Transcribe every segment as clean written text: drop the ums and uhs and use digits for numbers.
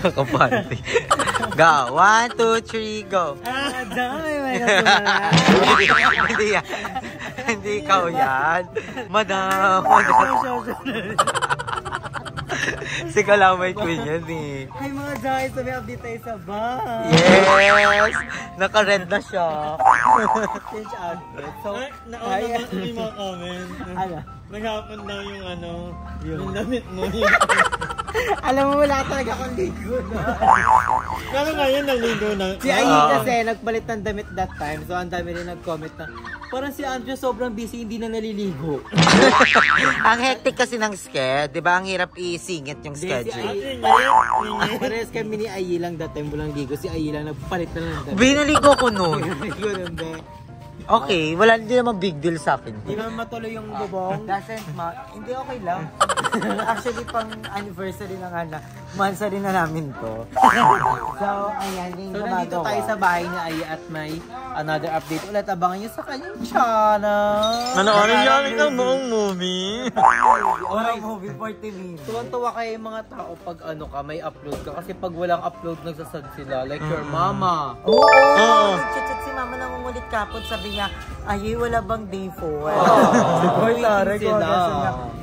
Nakapanty. Go. 1, 2, 3, go. May Hindi yan. Hindi ikaw yan. Madam. Si Kalamay Queen yan eh. Hi mga Jai, sabi update tayo sa bus. Yes! Naka-red na siya. Change outfit. So, nauna naman yung mga comment. Ano? Maghapon daw yung ano, yung Yun. damit mo. Alam mo, wala talaga akong ligo na. Pero ngayon naligo na. Si Ayi kasi nagpalit ng damit that time. So, ang dami rin nag-comment na, parang si Andrew sobrang busy, hindi na naliligo. Ang hectic kasi ng schedule. Di ba? Ang hirap isingit yung schedule. Parehas kami ni Ayi lang that time, walang ligo. Si Ayi lang nagpalit na ng damit. Binaligo ko nun. Ganun ba? Okay, wala din naman big deal sa akin. Di ba matuloy yung bubong? Hindi okay lang. Actually, pang anniversary na nga na, mansari na namin to. So, ayan, yung So, gumagawa. nandito tayo sa bahay ni Ayi at may another update ulit. Abangan nyo sa kanyang channel. Manoorin niyo ang buong movie. Orang movie 40 minutes. Tuwan-tuwa kayo yung mga tao pag ano ka, may upload ka. Kasi pag walang upload, nagsasad sila. Like your mama. Oo! Oo. Nag-chat si mama nangungulit kapot. Sabi niya, ay, wala bang day 4? Hoy, taray ko.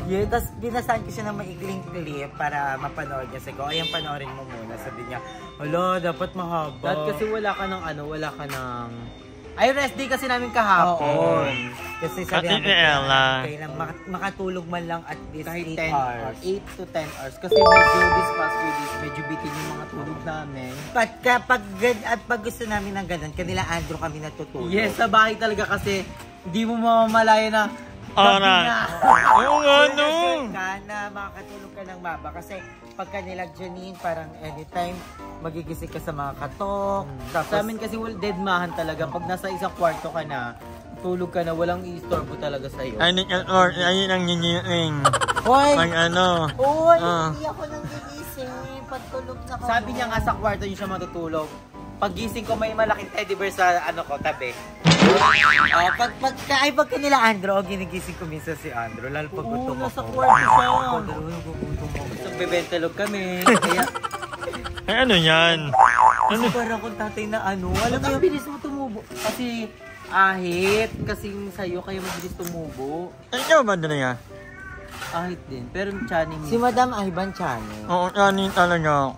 Yeah, tapos binasahan ko siya ng maikling clip para mapanood niya. Sabi ko, ayan, panoorin mo muna. Sabi niya, hala, dapat mahaba. Dahil kasi wala ka ng ano, wala ka ng... Ay, rest day kasi namin kahapon. Kasi sabi At namin, Ella. kailang makatulog man lang at least Kahit 8 10 hours. 8 to 10 hours. Kasi medyo this past few days, medyo bitin yung mga tulog namin. Pag gusto namin ng ganun, kanila Andrew kami natutulog. Yes, sa bahay talaga kasi hindi mo mamamalaya na gabi na. Oo nga, no. Ka na makakatulog ka ng maba kasi pagka nilag Janine, parang anytime magigising ka sa mga katok. Tapos, Sa amin kasi deadmahan talaga. Pag nasa isang kwarto ka na, tulog ka na, walang i-istorbo talaga sa'yo. Ayun ang nyinying. Hoy! Pag ano. Hoy! Hindi ako nang gigising. Pagtulog na ako. Sabi niya nga sa kwarto niya siya matutulog. Paggising ko may malaking teddy bear sa ano ko, tabi. Pagka nila Andrew, ginigising ko minsan si Andrew. Lalo pag gutom ako. nasa kwarto siya. Gutom ako. Gusto bebentalog kami. Kaya, Ay, ano yan? Kasi parang kung tatay na ano. Alam mo ang yung bilis mo tumubo. Kasi ahit. Kasi sa'yo kaya mabilis tumubo. Ay, ikaw ba doon yan? Ahit din. Pero chani si Madam Ivan Chano. Oo, yan talaga.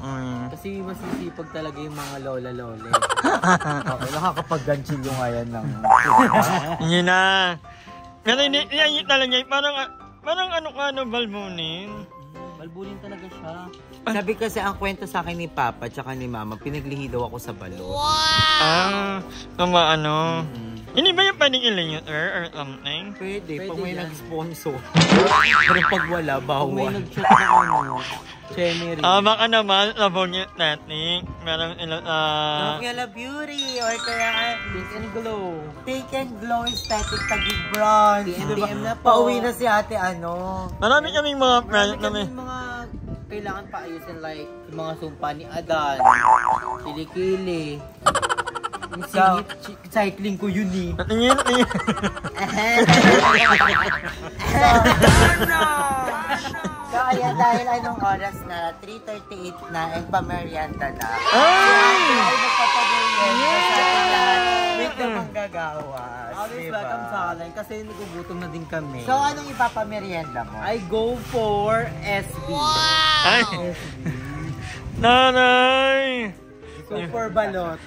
Kasi masisipag talaga yung mga lola-lole. Okay, nakakapag-ganchil yung ayan ng... Yun na. Pero hindi talaga. Parang ano balmunin. Balbulin talaga siya. Sabi kasi ang kwento sa akin ni Papa tsaka ni Mama, pinaglihi daw ako sa balon. Tama ano. Hindi ba yung pwedeng i-layer or something? Pwede, pag Pwede may yan. nag-sponsor. Pero pag wala, Kung may bawal. nag-chat na ano, Chemery. Baka naman, labong yung technique. Meron Local Beauty or kaya Pink and glow. Pink and Glow Aesthetic Tagig Bronze. PM na po. Pauwi na si ate ano. marami kaming mga project Marami kami. kami mga kailangan pa ayusin like yung mga sumpa ni Adan, Kilikili. Yung singit, cycling ko yun eh. Tingin. So ayan, dahil anong oras na 3:38 na and pamerienda na. Ay! Ay magpapamerienda sa ating lahat. Wait na manggagawas. Always welcome sa akin kasi nagugutom na din kami. So anong ipapamerienda mo? I go for SB. Ay! Nanay! Super balot.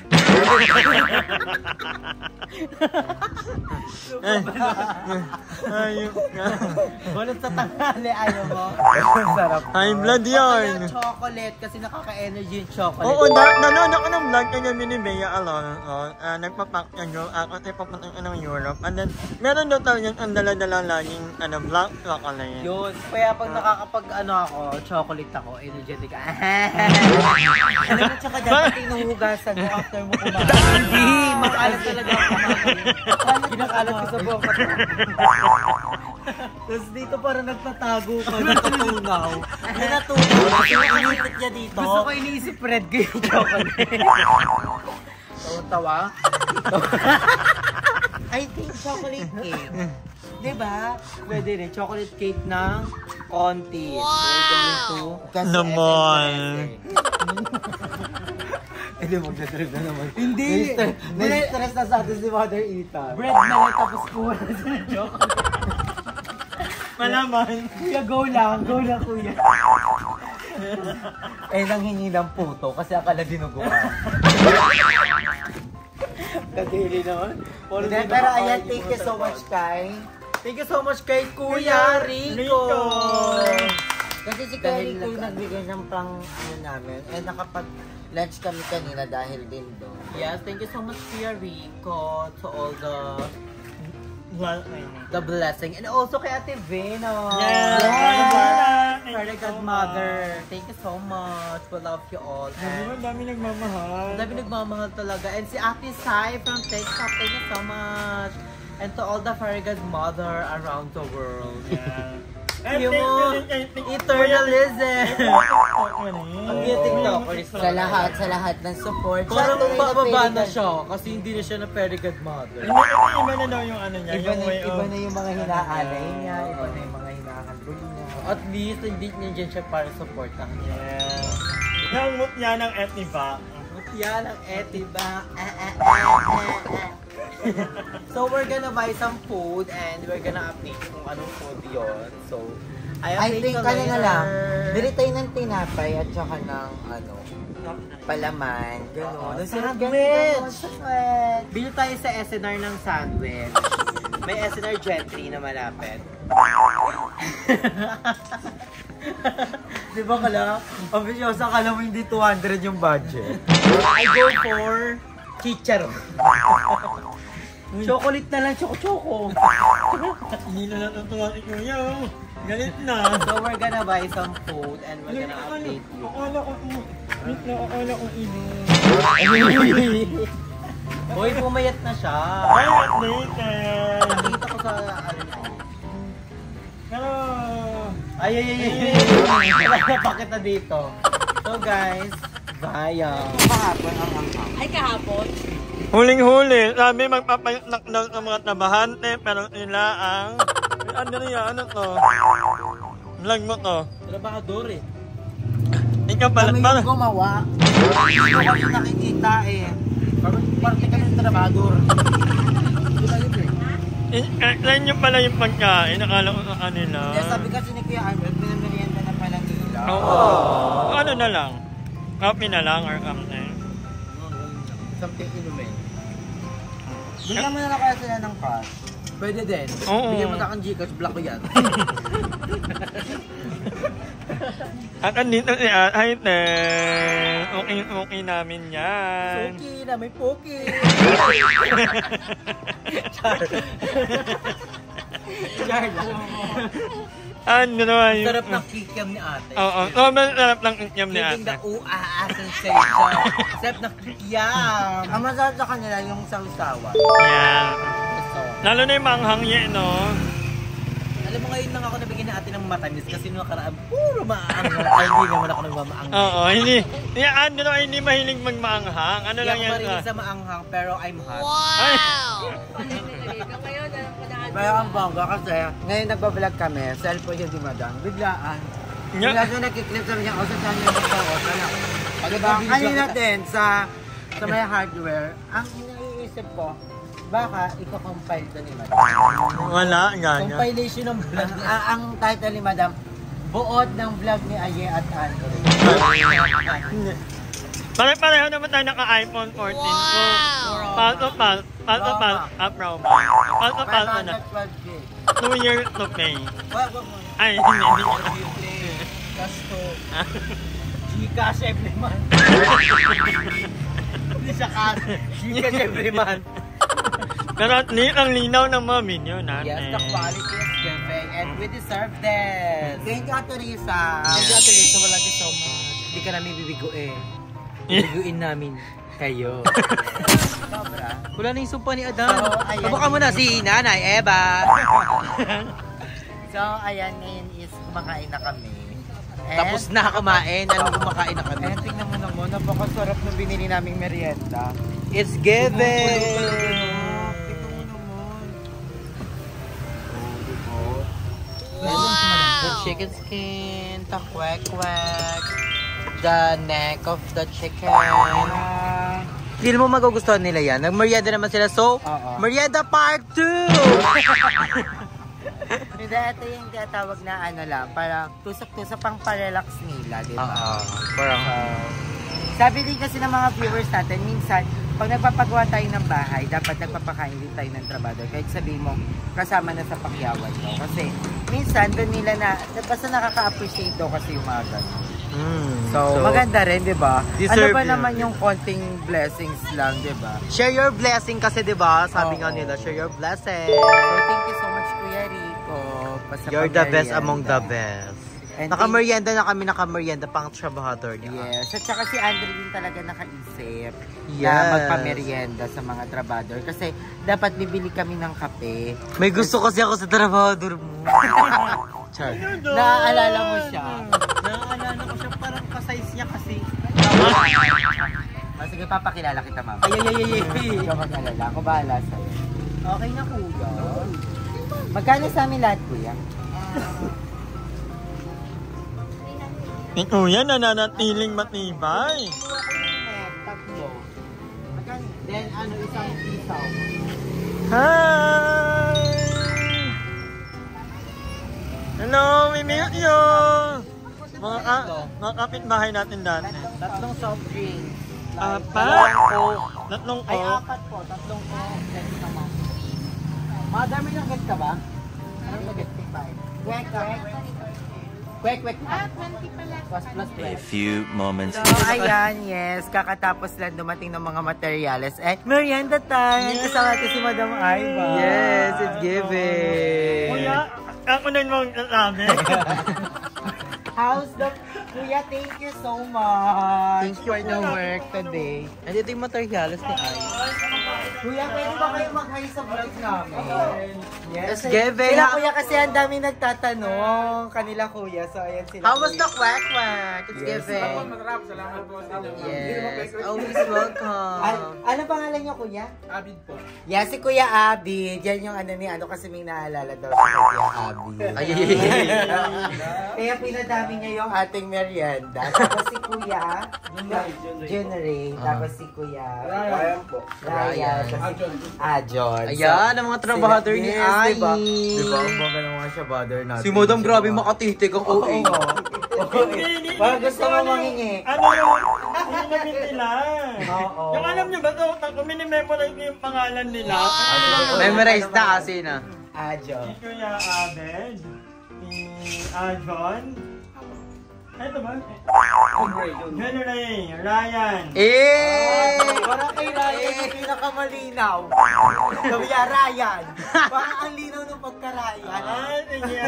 Ayun nga. Balot sa tanghali, ayaw mo? Sarap. High blood yun. Kaya chocolate kasi nakaka-energy yung chocolate. Oo, nanonood ako ng vlog kanya ni Bea Alonso. Nagpapak na joke ako at ipapunta ng Europe. And then, meron daw talagang ang dala-dala laging black chocolate. Yun. Kaya pag nakakapag ako, chocolate ako, energetic. Alam mo, tsaka dapat inuhugasan mo after mo kumain. Hindi! Makalat talaga ako kumain. Kinakalat ko sa buong katawan. Tapos dito parang nagtatago ka, nagtatunaw. May natunaw, inipit niya dito. Gusto ko iniisip red ko yung chocolate. Tawa? I think chocolate cake. Diba? Pwede rin. Chocolate cake ng konti. Wow! Kasi Naman. Hindi, magdadrive na naman. Hindi. May-stress na sa atin si Mother Ethan. Bread na lang tapos kuha na sa joke. Malaman. Kuya, go lang kuya. Eh, nanghingi ng puto kasi akala dinuguan. Kadiri naman. Hindi, pero ayan, thank you so much kay... Thank you so much kay Kuya Rico. Kasi si Kuya Rico yung nagbigay ng pang ano namin. Eh, nakapag-lunch kami kanina dahil din doon. Yes, thank you so much Kuya Rico to all Well, the blessing. And also kay Ate Vino. Yes! Very godmother. Thank you so much. We love you all. Ang dami nagmamahal. Ang dami nagmamahal talaga. And si Ate Sai from TikTok, thank you so much. And to all the fairy godmother around the world. Yung eternalism. Ang yung TikTokers. Sa lahat ng support. Parang Siya, bababa na siya kasi hindi na siya na fairy godmother. Iba na daw yung ano niya. Iba na yung mga hinaalay niya, iba na yung mga hinahandol niya. At least, hindi niya dyan siya para supportahan niya. Yung mutya ng Etiba. Yan ang etiba. So we're gonna buy some food and we're gonna update kung anong food yun. So, I think ano na lang, bili tayo ng tinapay at saka ng ano, palaman, gano'n. Sandwich! Bili tayo sa SNR ng sandwich. May SNR Gentry na malapit. Di ba kala? Ambisyosa kala mo hindi 200 yung budget. I go for chicharon. Chocolate na lang, choco-choco. Hindi na natutuwa si Kuya. Galit na. So we're gonna buy some food and we're gonna update you. Akala ko ino. Hoy, pumayat na siya. Ay, later. Nakita ko sa ano na yun. Pero... Ay. Bakit na dito? So guys, bye. Kahapon ang angkang. Ay, kahapon. Huling-huli, sabi magpapayak daw sa mga trabahante, pero sila ang... Andrea, ano to? Vlog mo to. Trabahador eh. Ikaw pala, Kami para... yung gumawa. Hindi ko kami nakikita eh. Parte kami ng trabador. Kain nyo pala yung pagkain, nakala ko sa kanila. Kaya sabi kasi ni Kuya Albert, pinamerienda na palang ilaw. Oo. Ano na lang? Coffee na lang or something? Something inumin. Bigyan mo na lang kaya sila ng cash. Pwede din. Oo. Bigyan mo sa akin Gcash, block ko yan. At andito si Aite. Okay namin yan. Suki na, may poki. Char lang. Ano naman yung... Sarap ng kikiam ni ate. Oo, sobrang sarap ng inyam ni Giving Ate. the sensation. Sarap ng kikiam. Ang masarap sa kanila yung sausawa. Yeah. Lalo na yung manghang niya, no? Alam mo ngayon lang ako nabigyan ni ate ng matamis kasi nung nakaraan, puro maanghang. Ay, hindi naman ako nagmamaanghang. Oo, hindi. Ano naman, hindi mahilig magmaanghang. Ano lang yan? Hindi ako marinig sa maanghang, pero I'm hot. Ay! Ngayon, Pero ang bongga kasi, ngayon nagbablog kami, cellphone yun di madam, biglaan. Yeah. Bigla siya nagkiklip sabi niya, o saan niya magkakosa na. Diba, kanina din sa may hardware, ang iniisip ko, baka iko-compile to ni madam. Wala, ganyan. Compilation ng vlog. Ang title ni madam, buod ng vlog ni Aye at Andrew. Pare-pareho naman tayo naka-iPhone 14 Pro. Pro Max na. 512 2 years to pay. Wag mo. Ay, hindi. Gasto. Gcash every month. Hindi siya cash. Gcash every month. Pero at least ang linaw ng mga video natin. Yes, the quality is giving and we deserve this. Thank you, Ate Risa. Thank you, Ate Risa. Wala you so much. Hindi ka namin bibiguin. Bibiguin namin kayo. Sobra. Wala na yung sumpa ni Adan. So, ayan. Subukan mo na si Nanay Eva. So, ayan, ngayon is kumakain na kami. And, Tapos na kumain. Alam mo, kumakain na kami. And tingnan mo naman, napakasarap na binili naming merienda. It's given! Wow! The chicken skin, takwek-kwek. the neck of the chicken. Feel mo magugustuhan nila yan. Nag-merienda naman sila. So, merienda part 2! Hindi, ito yung tinatawag na ano lang, parang tusok-tusok pang parelax nila, di ba? Parang, sabi din kasi ng mga viewers natin, minsan, pag nagpapagawa tayo ng bahay, dapat nagpapakain din tayo ng trabador. Kahit sabihin mo, kasama na sa pakyawan mo. Kasi, minsan, doon nila na, basta nakaka-appreciate daw kasi yung mga ganun. So, maganda rin, di ba? Ano ba naman yung konting blessings lang, di ba? Share your blessing kasi, di ba? Sabi nga nila, share your blessing. So, thank you so much, Kuya Rico. You're the best among the best. Naka-merienda na kami, naka-merienda pang trabahador niya. Yes, at saka si Andre din talaga nakaisip yes. na magpa-merienda sa mga trabahador. Kasi dapat bibili kami ng kape. May gusto kasi ako sa trabahador mo. Char. Naaalala mo siya? Naaalala ko siya, parang ka-size niya kasi. Sige, papakilala kita, mama. Ay. Hindi ka mag-alala. Ako bahala sa'yo. Okay na, kuya. Magkano sa amin lahat, kuya? Kuya, nananatiling matibay. Tatlo. Then, isang isaw. Hi! Hello, we meet you! Mga kapitbahay natin dati. Tatlong soft drinks. Tatlong Ay, Coke. apat po. Tatlong Coke. Then, naman. Madami ng get ka ba? Anong get? 5. Kwek. 20 pala. Plus. A few moments. So, ayan, yes. Kakatapos lang dumating ng mga materyales. Merienda time! Kasama natin si Madam Aiba. Yes, it's giving. Kuya, ako na yung magsasabi. How's the... Kuya, thank you so much. Thank you for the work today. Nandito yung materials ni Ay. Kuya, pwede ba kayo mag-hi sa vlog namin? Yes. It's giving. Sila kuya kasi ang dami nagtatanong. Kanila kuya. So, ayan sila. How was kuya. the quack? It's giving. Salamat po sa inyo. Yes. Always welcome. Ano pangalan niyo kuya? Abid po. Yeah, si Kuya Abid. Yan yung kasi may naalala daw si Kuya Abid. Ay. Kaya pinadami niya yung ating merienda. Tapos si Kuya Junray. Tapos si Kuya Ryan po. Ryan. Ajon. Ayan, ang mga trabahador ni Ay. Diba? Ang mga ng mga trabahador natin. Si Madam grabe makatitig ang OA. Parang gusto mo mangingi. Ano yung namin nila? Yung alam nyo ba, kung minimemorize ko yung pangalan nila. Memorize na kasi na. Ajon. Si Kuya Abed, si Ajon. Ito ba? Henry, Ryan. Parang kay Ryan yung pinakamalinaw. Kuya Ryan. Parang ang linaw ng pagka-Ryan. Sige.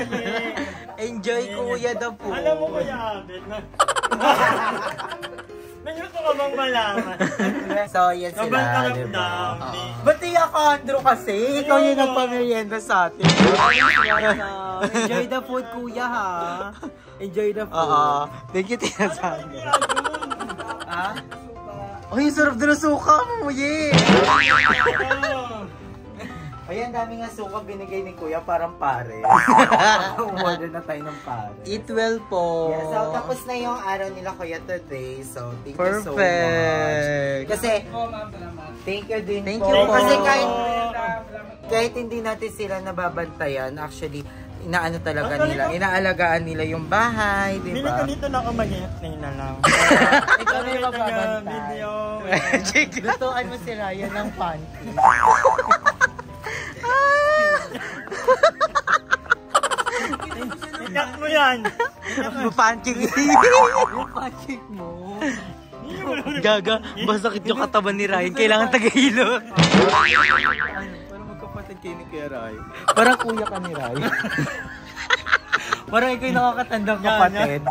Enjoy kuya daw po. Alam mo Kuya Abed na. May gusto ka bang malaman? So, yan sila, Kabantarap diba? na. Ba't iyak ka, Andrew, kasi? Ikaw yung nagpamerienda sa atin. Enjoy the food, kuya, ha? Enjoy the food. Thank you, Tina San. Ha? Ay, sarap din ang suka mo, yeah! Ayan, dami nga suka binigay ni kuya, parang pare. Order na tayo ng pare. Eat well po. Yeah, so, tapos na yung araw nila kuya today. So, thank you so much. Perfect. Kasi, thank you din Thank po. you po. Kasi kahit hindi natin sila nababantayan, actually, inaano talaga nila, inaalagaan nila yung bahay, di Bili ko ba? dito na ako mag-i-play na lang. Ikaw na yung magbabantay. Video. Lutuan mo si Ryan ng panty. Ikat mo yan. Pancake. Yung pancake mo. Gaga, masakit yung katawan ni Ryan. Kailangan tagahilo. Parang magkapatid kayo ni Kuya Ryan. Parang kuya ka ni Ryan. Parang ikaw yung nakakatandang kapatid.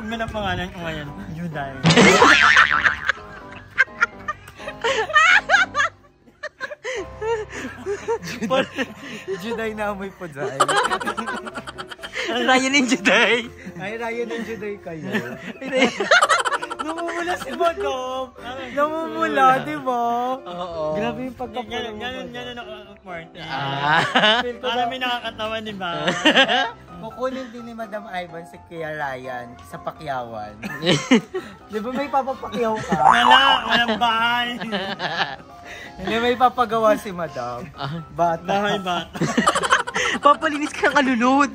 Ano na pangalan ko ngayon? Juday. Juday na amoy po dahil. Ryan and Juday. Ay, Ryan and Juday kayo. Namumula si Madam. Namumula, di ba? Oo. Grabe yung pagkapula mo. Ganun ako party. Ah. Para may nakakatawa, di ba? Kukunin din ni Madam Ivan si Kuya Ryan sa pakyawan. Di ba may papapakyaw ka? Walang bahay. Hindi may papagawa si Madam. Bata. Bahay bata. Papalinis ka ng alulod.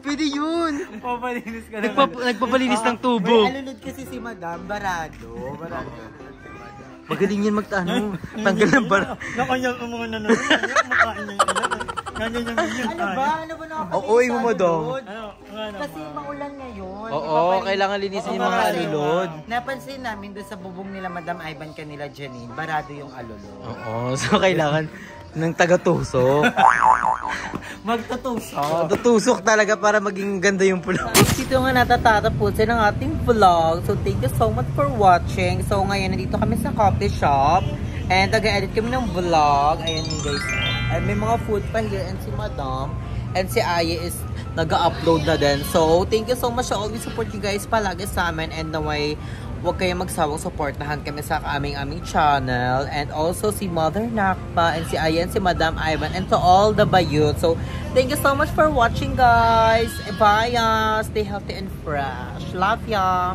Pwede yun. Papalinis ka na. Nagpapalinis ng tubo. May alulod kasi si Madam, barado. Magaling yan magtano. Tanggal ng bar. Nakanyang ang mga nanonood. Makain niya yung ganyan yung Ano ba? Ano ba nakapalinis Oo, mo, Madam. Kasi maulan ngayon. Oo, kailangan linisin yung mga alulod. Napansin namin doon sa bubong nila Madam Ivan kanila Janine, barado yung alulod. Oo, so kailangan ng taga-tusok. Magtutusok. Tutusok talaga para maging ganda yung vlog. Dito nga natatatapusin ang ating vlog. So thank you so much for watching. So ngayon nandito kami sa coffee shop. And nag-edit kami ng vlog. Ayan guys. And may mga food pa here. And si Madam. And si Aye is nag-upload na din. So thank you so much. I always support you guys palagi sa amin. And naway huwag kayong magsawang supportahan kami sa aming channel. And also si Mother Nakpa and si Ayan, si Madam Ivan, and to all the bayut. So, thank you so much for watching, guys. Bye, stay healthy and fresh. Love ya.